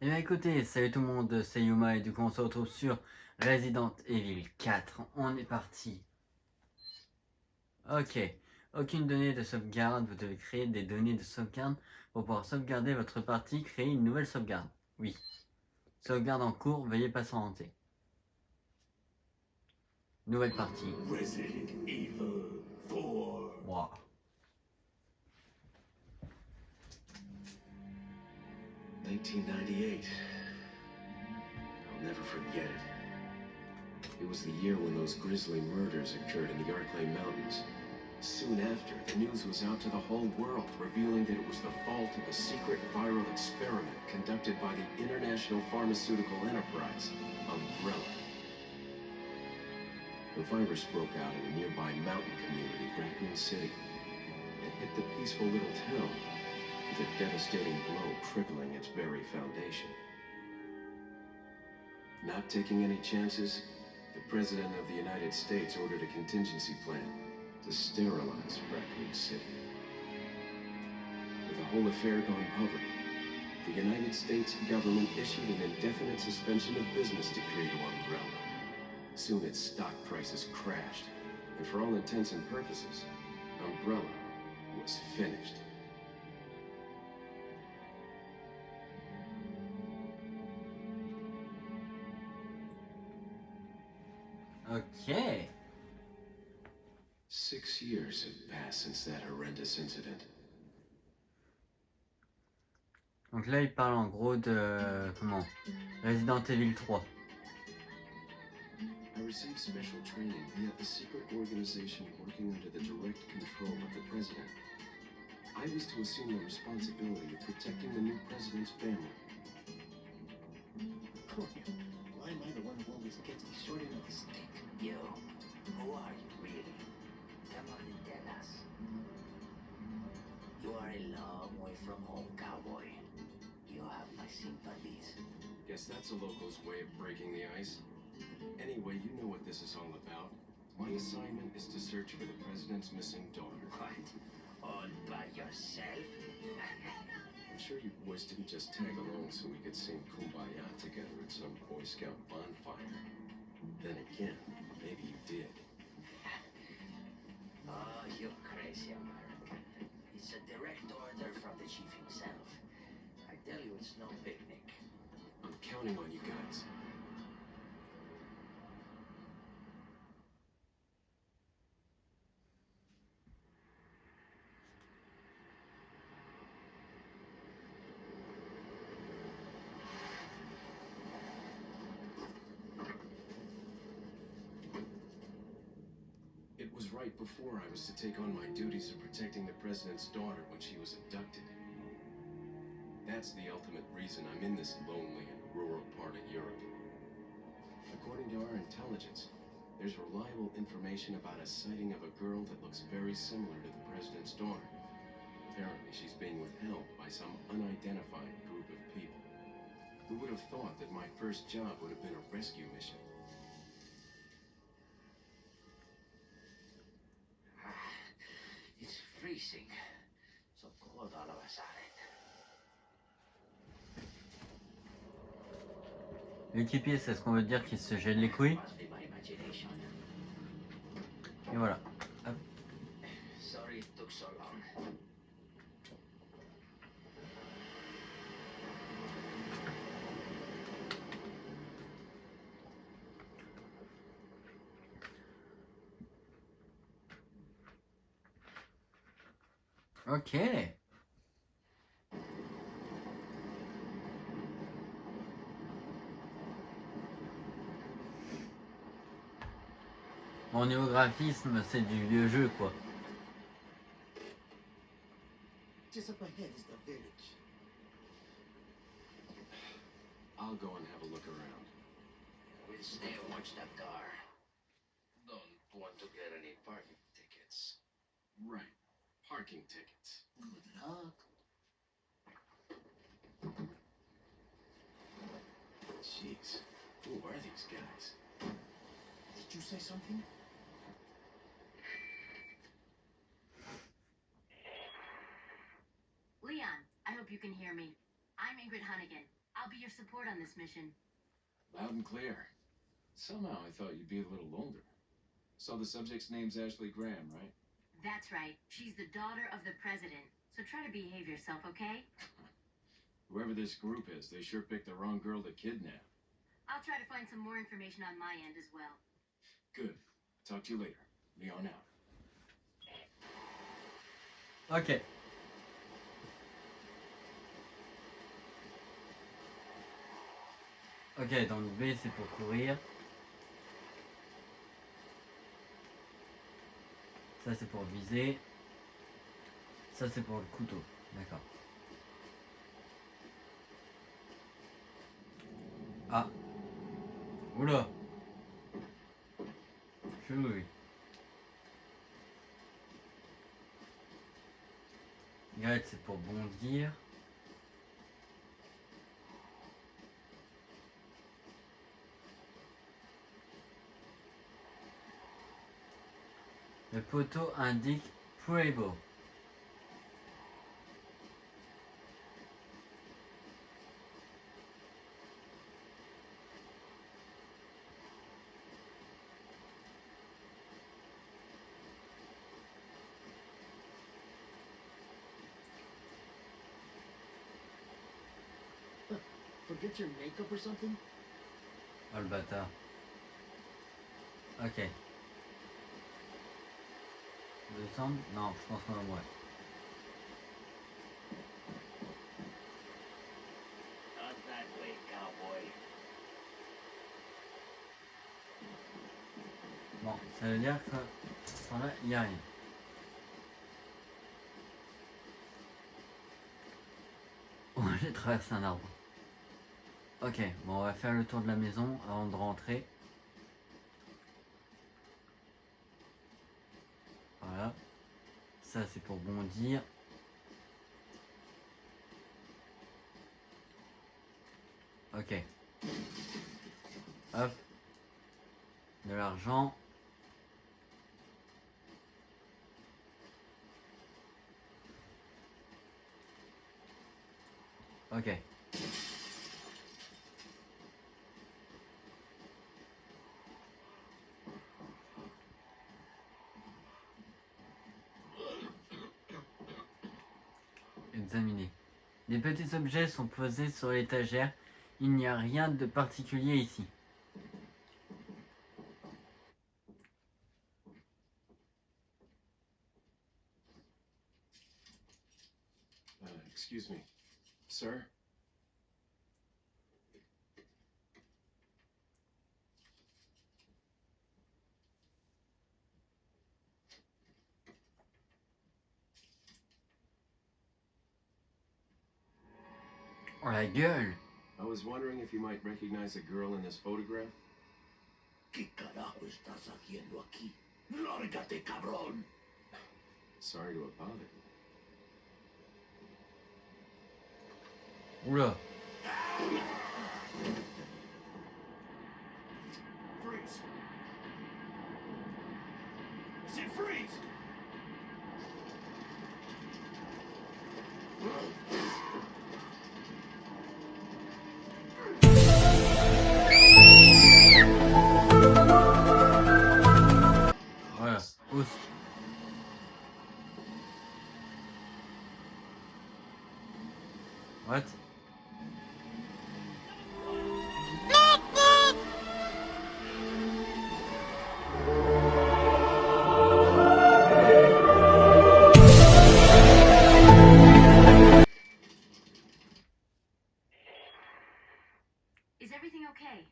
Eh bien écoutez, salut tout le monde, c'est Yuma et du coup on se retrouve sur Resident Evil 4. On est parti. Ok, aucune donnée de sauvegarde, vous devez créer des données de sauvegarde pour pouvoir sauvegarder votre partie, créer une nouvelle sauvegarde. Oui. Sauvegarde en cours, veuillez patienter. Nouvelle partie. Resident Evil 4. Wow. 1998. I'll never forget it. It was the year when those grisly murders occurred in the Arklay Mountains. Soon after, the news was out to the whole world, revealing that it was the fault of a secret viral experiment conducted by the international pharmaceutical enterprise, Umbrella. The virus broke out in a nearby mountain community, Raccoon City. It hit the peaceful little town with a devastating blow crippling its very foundation. Not taking any chances, the President of the United States ordered a contingency plan to sterilize Raccoon City. With the whole affair gone public, the United States government issued an indefinite suspension of business decree to Umbrella. Soon its stock prices crashed, and for all intents and purposes, Umbrella was finished. Ok. 6 years have passed since that horrendous incident. Donc là il parle en gros de... comment Resident Evil 3. I received special training via a secret organization working under the direct control of the president. I was to assume the responsibility of protecting the new president's family. Why am I the one who always gets the short end of the stick? Yo, who are you really? Come on and tell us. You are a long way from home, cowboy. You have my sympathies. Guess that's a local's way of breaking the ice. Anyway, you know what this is all about. My assignment is to search for the president's missing daughter. What? All by yourself? I'm sure you boys didn't just tag along so we could sing Kumbaya together at some Boy Scout bonfire. Then again, maybe you did. Oh, you crazy American. It's a direct order from the chief himself. I tell you, it's no picnic. I'm counting on you guys. It was right before I was to take on my duties of protecting the president's daughter when she was abducted. That's the ultimate reason I'm in this lonely and rural part of Europe. According to our intelligence, there's reliable information about a sighting of a girl that looks very similar to the president's daughter. Apparently, she's being withheld by some unidentified group of people. Who would have thought that my first job would have been a rescue mission? It's freezing. So cold all of a sudden. L'équipier, c'est ce qu'on veut dire qu'il se gèle les couilles. Must be my imagination. Et voilà. Hop. Sorry it took so long. Ok. Bon, niveau graphisme, c'est du vieux jeu, quoi. Just up ahead is the village. I'll go and have a look around. We'll stay and watch that car. Don't want to get any parking tickets. Right. Parking tickets. Good luck. Jeez. Who are these guys? Did you say something? Leon, I hope you can hear me. I'm Ingrid Hunnigan. I'll be your support on this mission. Loud and clear. Somehow I thought you'd be a little older. So the subject's name's Ashley Graham, right? That's right. She's the daughter of the president. So try to behave yourself, okay? Whoever this group is, they sure picked the wrong girl to kidnap. I'll try to find some more information on my end as well. Good. Talk to you later. Leon out. Ok. Ok, donc B c'est pour courir. Ça c'est pour viser. Ça c'est pour le couteau. D'accord. Ah. Oula. Chelou lui. Y c'est pour bondir. Le poteau indique Pueblo. Forget your makeup or something? Oh le bâtard. Ok. Descendre? Non, je pense qu'on va mourir. Not that way, cowboy. Bon, ça veut dire que par là, il n'y a rien. Oh, j'ai traversé un arbre. Ok, bon, on va faire le tour de la maison avant de rentrer. Voilà. Ça, c'est pour bondir. Ok. Hop. De l'argent. Ok. Examiner. Des petits objets sont posés sur l'étagère. Il n'y a rien de particulier ici. Excuse me. Sir? Oh la gueule! I was wondering if you might recognize a girl in this photograph? ¿Qué carajo estás haciendo aquí? ¡Lárgate, cabrón! Sorry to have bothered you. Oula! Freeze! I said freeze! Voilà. Oups. What? Is everything okay?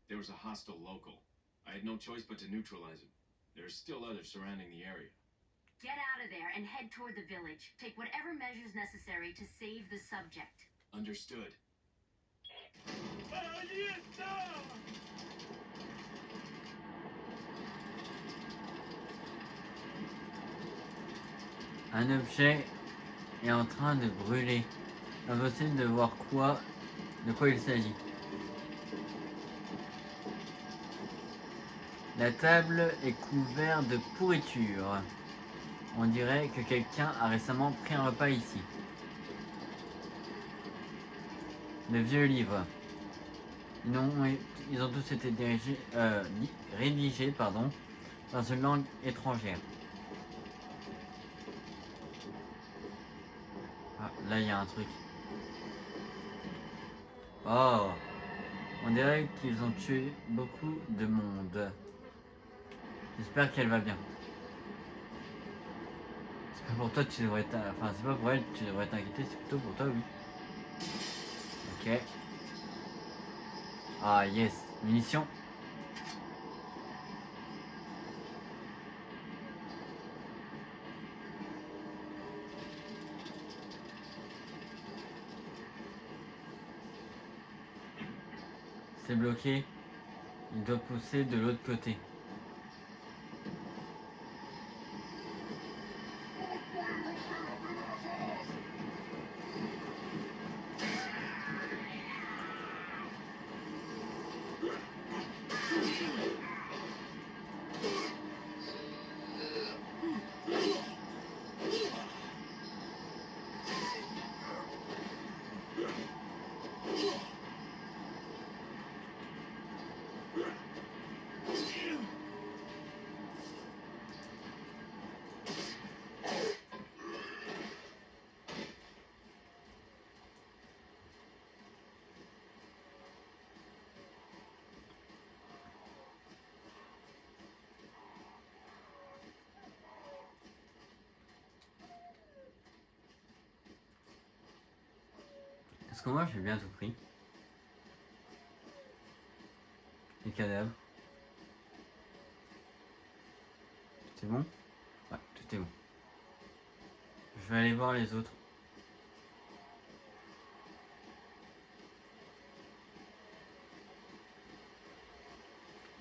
There was a hostile local. I had no choice but to neutralize him. There's still others surrounding the area. Get out of there and head toward the village. Take whatever measures necessary to save the subject. Understood. Un objet est en train de brûler. Impossible de voir de quoi il s'agit. La table est couverte de pourriture. On dirait que quelqu'un a récemment pris un repas ici. de vieux livres. Ils ont tous été rédigés pardon, dans une langue étrangère. Ah, là il y a un truc. Oh, on dirait qu'ils ont tué beaucoup de monde. J'espère qu'elle va bien. C'est pas pour toi tu devrais enfin c'est pas pour elle que tu devrais t'inquiéter, c'est plutôt pour toi, oui. Ok. Ah yes, munitions. C'est bloqué. Il doit pousser de l'autre côté. Est-ce que moi j'ai bien tout pris? Les cadavres. Tout est bon? Ouais, tout est bon. Je vais aller voir les autres.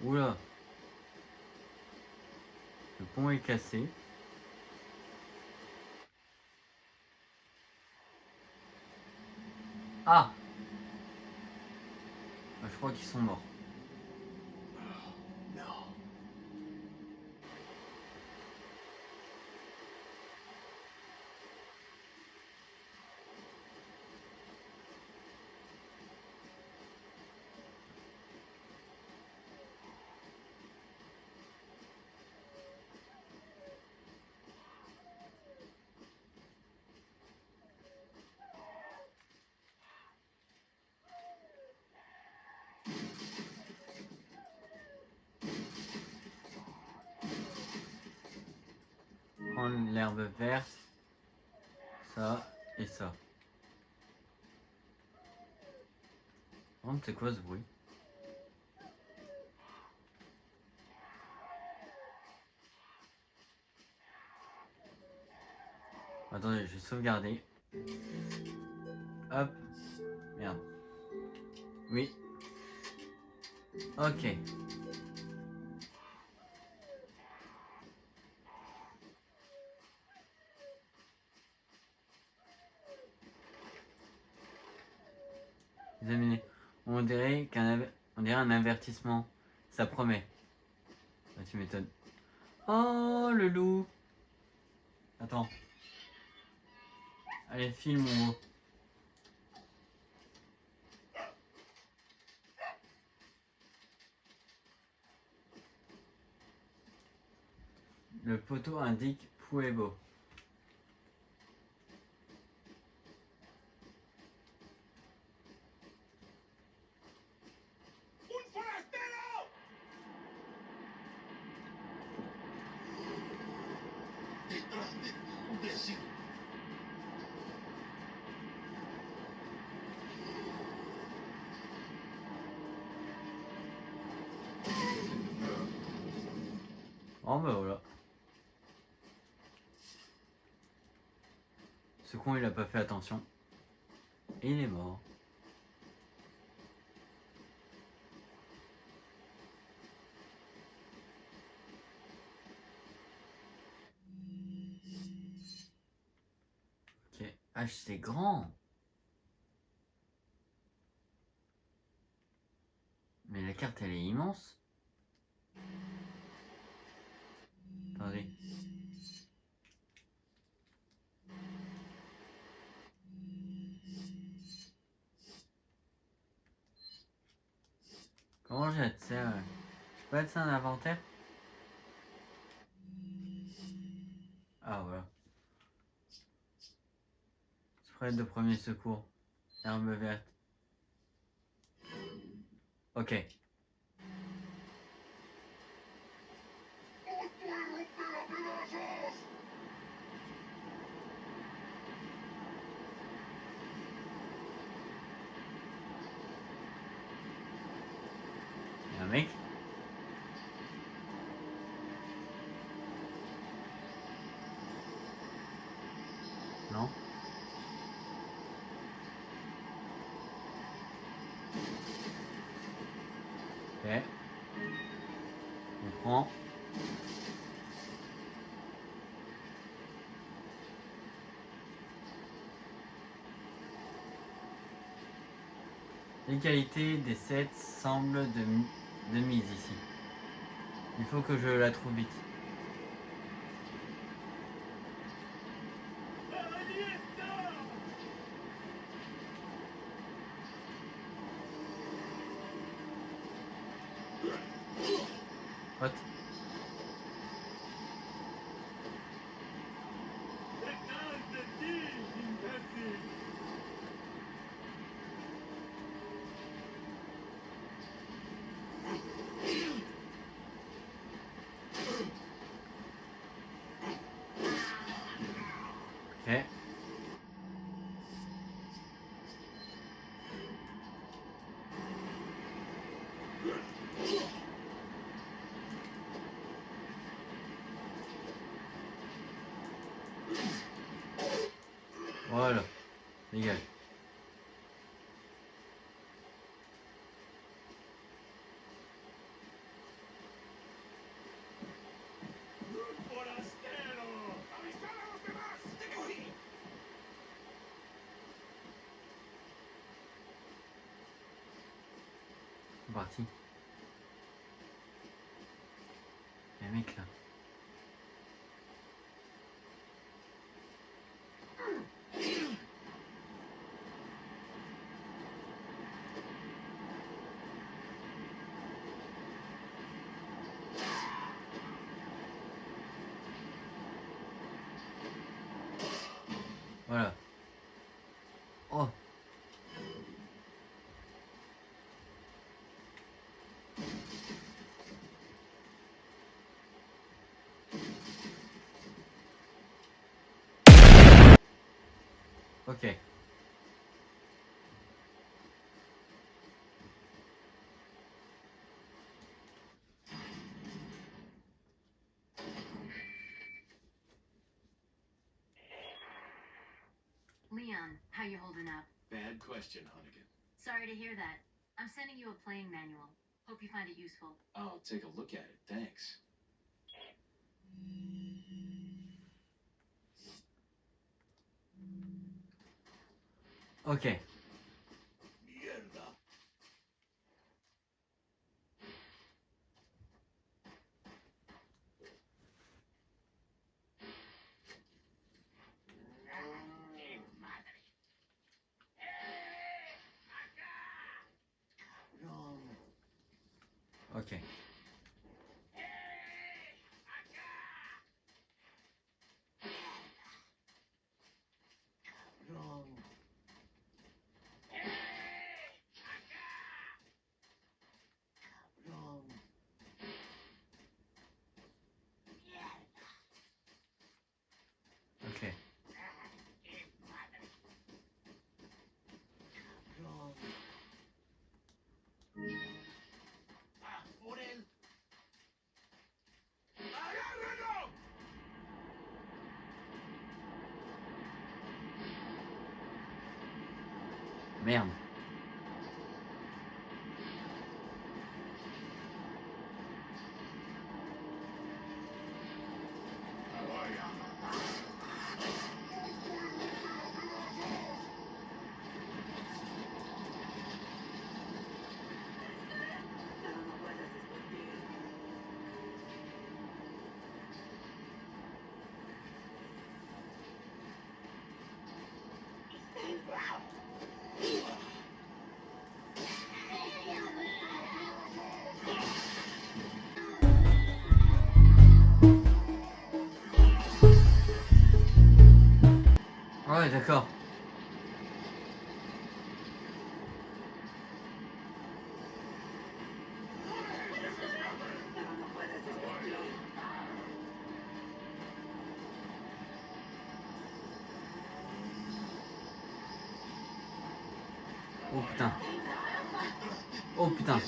Oula. Le pont est cassé. Ah! Je crois qu'ils sont morts. No. Prendre l'herbe verte. Ça et ça. Par contre, c'est quoi ce bruit? Attendez, je vais sauvegarder. Hop. Merde. Oui. Ok. Examiner. On dirait un avertissement. Ça promet. Ah, tu m'étonnes. Oh, le loup. Attends. Allez, file mon haut. Le poteau indique Puebo. Detrás de ti, imbécil. Oh bah voilà. Ce con il a pas fait attention. Et il est mort. Ok. Ah c'est grand. Mais la carte elle est immense. Attendez. Comment j'ai accès à... Je peux accéder à un inventaire? Ah voilà. Spread de premier secours. Herbe verte. Ok. Y'a un mec? Non? Ok. On prend. L'égalité des 7 semble de mise ici. Il faut que je la trouve vite. What? Ok. Voilà. Dégage. C'est parti. Il y a un mec là. Voilà. Oh. Ok. Leon, how you holding up? Bad question, Hunnigan. Sorry to hear that. I'm sending you a playing manual. Hope you find it useful. I'll take a look at it, thanks. Ok. Wrong. Ok. Wrong. Wrong. Ok. Wrong. Merde. D'accord. Oh putain. Oh putain.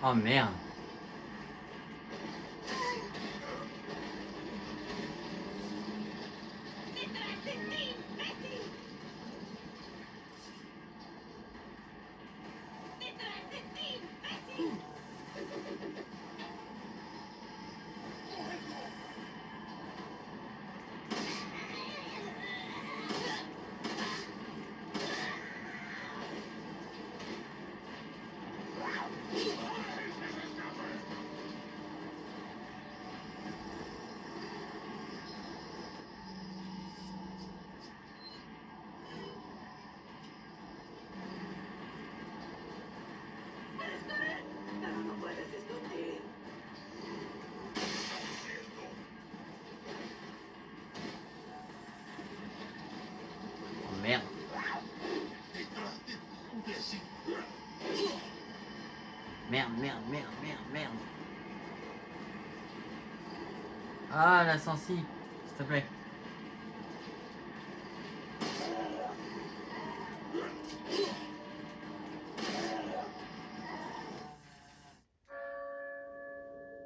Oh merde. Oh merde. Merde, merde, merde, merde, merde. Ah, la sensi, s'il te plaît.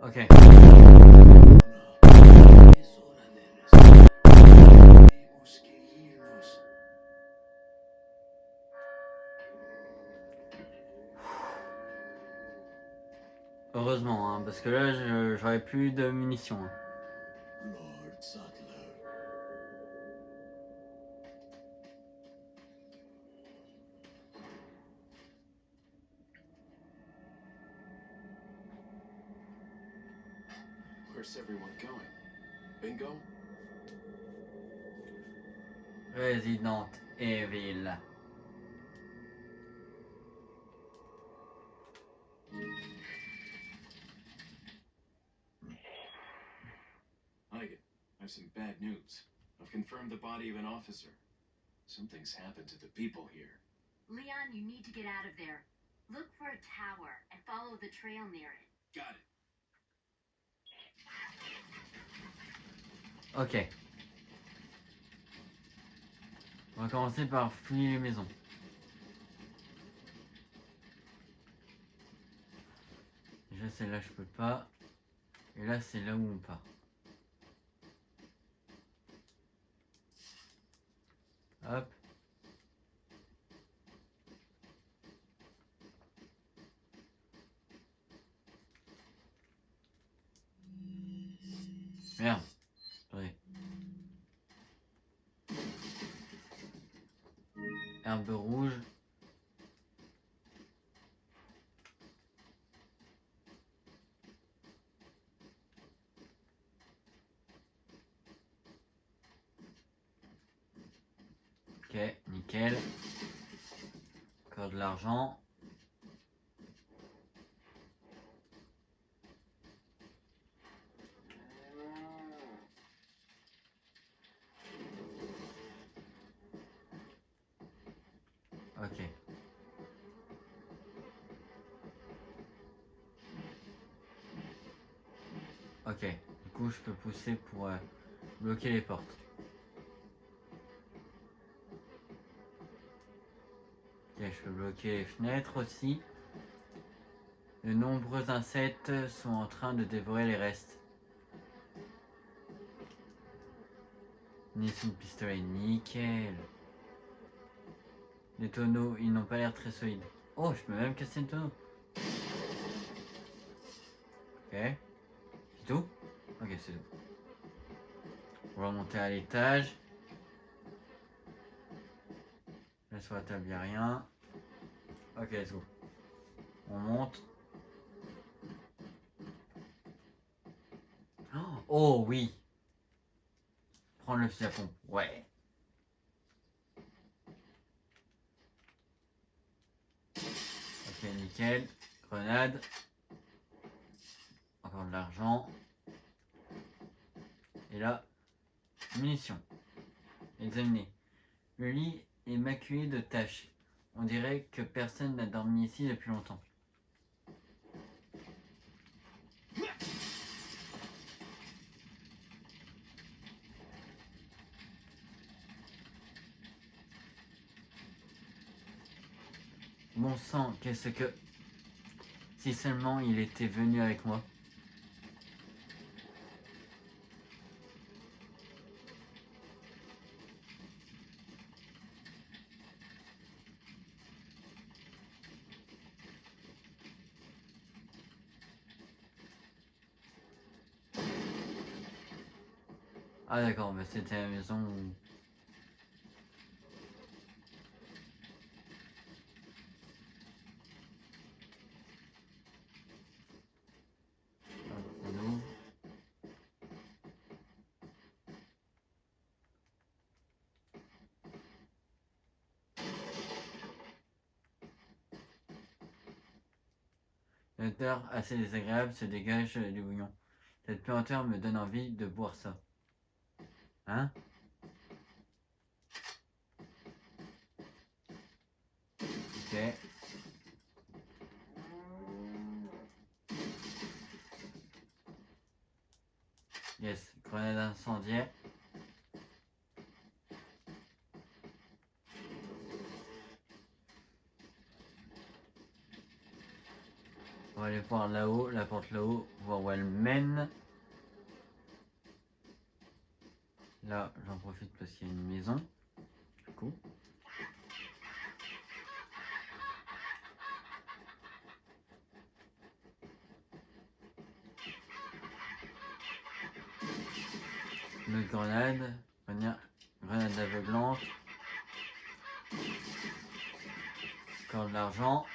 Ok. Es hora de rezar. Tenemos que irnos. Heureusement, hein, parce que là, j'aurais plus de munitions. Hein. Lord Sattler. Where's everyone going? Bingo? Resident Evil. Hunnigan, I have some bad news. I've confirmed the body of an officer. Something's happened to the people here. Leon, you need to get out of there. Look for a tower and follow the trail near it. Got it. Ok. On va commencer par fouiller les maisons. Déjà celle-là je peux pas. Et là c'est là où on part. Hop. Merde. Attendez. Herbe rouge. Ok, nickel. Encore de l'argent. Ok. Ok. Du coup, je peux pousser pour bloquer les portes. Ok, je peux bloquer les fenêtres aussi. De nombreux insectes sont en train de dévorer les restes. Nissan pistolet, nickel. Les tonneaux, ils n'ont pas l'air très solides. Oh, je peux même casser le tonneau. Ok. C'est tout? Ok, c'est tout. On va monter à l'étage. Là sur la table, il n'y a rien. Ok, let's go. On monte. Oh oui. Prendre le fusil à pompe. Ouais. Ok, nickel. Grenade. Encore de l'argent. Et là, munitions. Examiner. Le lit est maculé de taches. On dirait que personne n'a dormi ici depuis longtemps. Bon sang, qu'est-ce que... Si seulement il était venu avec moi. Ah d'accord, mais c'était la maison où... On ouvre. L'odeur assez désagréable se dégage du bouillon. Cette puanteur me donne envie de boire ça. Hein? Ok. Yes, grenade incendiaire. On va aller voir là-haut, la porte là-haut, voir où elle mène. Là, j'en profite parce qu'il y a une maison. Du coup. Une autre grenade. Grenade aveuglante. Encore de l'argent.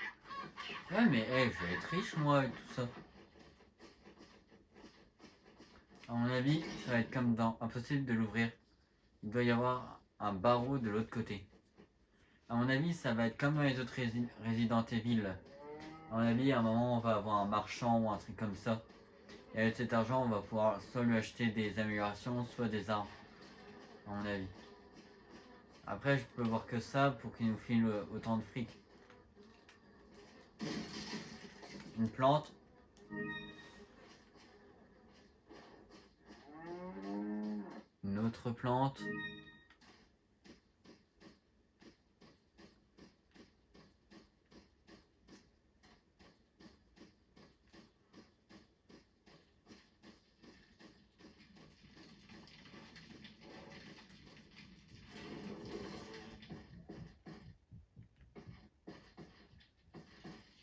Ouais, mais hey, je vais être riche moi avec tout ça. À mon avis, ça va être comme dans Impossible de l'ouvrir. Il doit y avoir un barreau de l'autre côté. À mon avis, ça va être comme dans les autres Resident Evil. À mon avis, à un moment, on va avoir un marchand ou un truc comme ça. Et avec cet argent, on va pouvoir soit lui acheter des améliorations, soit des armes. À mon avis. Après, je peux voir que ça pour qu'il nous file autant de fric. Une plante. Une autre plante.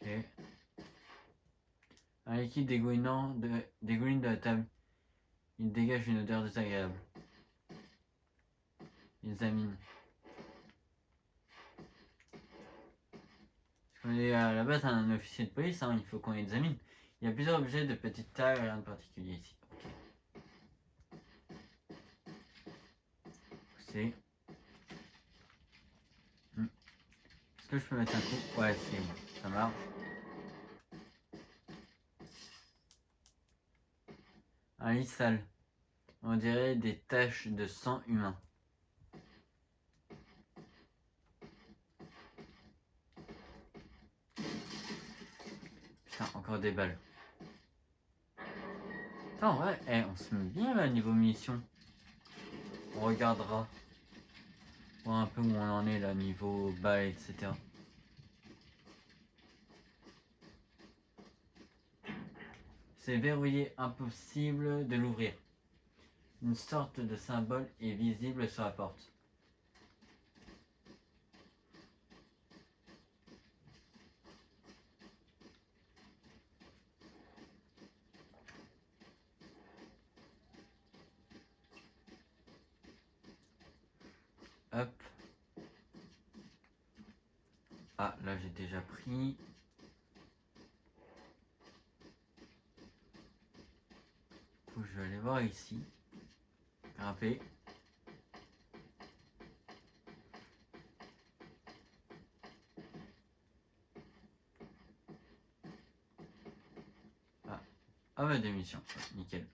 Ok. Un liquide dégouline de la table. Il dégage une odeur désagréable. Il examine. Parce qu'on est à la base un officier de police, hein, il faut qu'on examine. Il y a plusieurs objets de petite taille, rien de particulier ici. Ok. C'est... Est-ce que je peux mettre un coup? Ouais, c'est bon, ça marche. Un lit sale. On dirait des taches de sang humain. encore des balles. Putain, en vrai, on se met bien là niveau munitions. On regardera. Voir un peu où on en est là, niveau balles, etc. C'est verrouillé, impossible de l'ouvrir. Une sorte de symbole est visible sur la porte. Hop. Ah, là j'ai déjà pris. Du coup, je vais aller voir ici. Grimper. Ah bah des missions, nickel.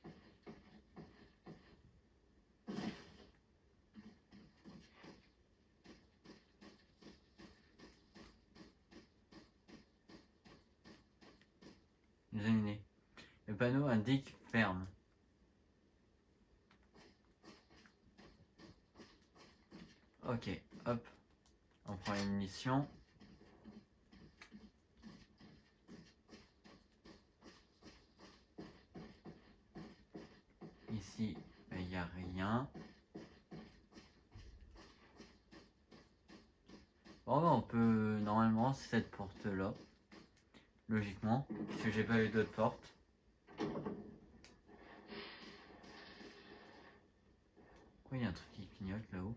Examiner. Le panneau indique ferme. Ok, hop. On prend une mission. Ici, il n'y a rien. Bon, bah, on peut normalement cette porte là. Logiquement, parce que j'ai pas eu d'autres portes. Pourquoi il y a un truc qui clignote là-haut?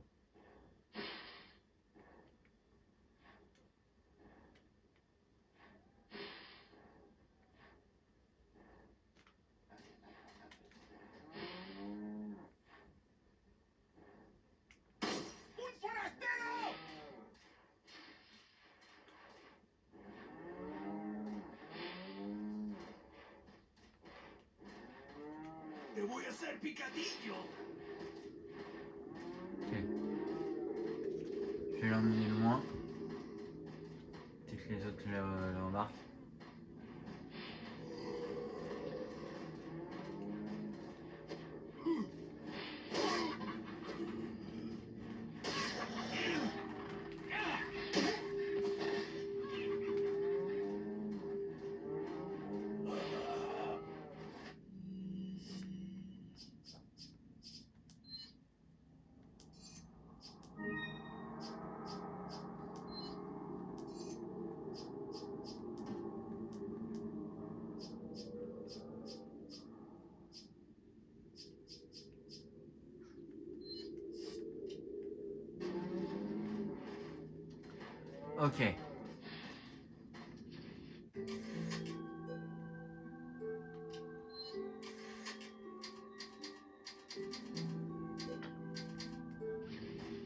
¡Te voy a hacer picadillo! Ok. Je vais l'emmener loin. Peut-être que les autres le remarquent. Ok.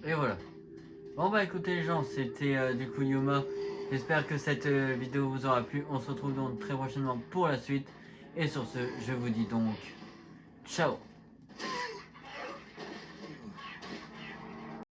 Et voilà. Bon bah écoutez les gens, c'était du coup Yuma. J'espère que cette vidéo vous aura plu. On se retrouve donc très prochainement pour la suite. Et sur ce, je vous dis donc ciao.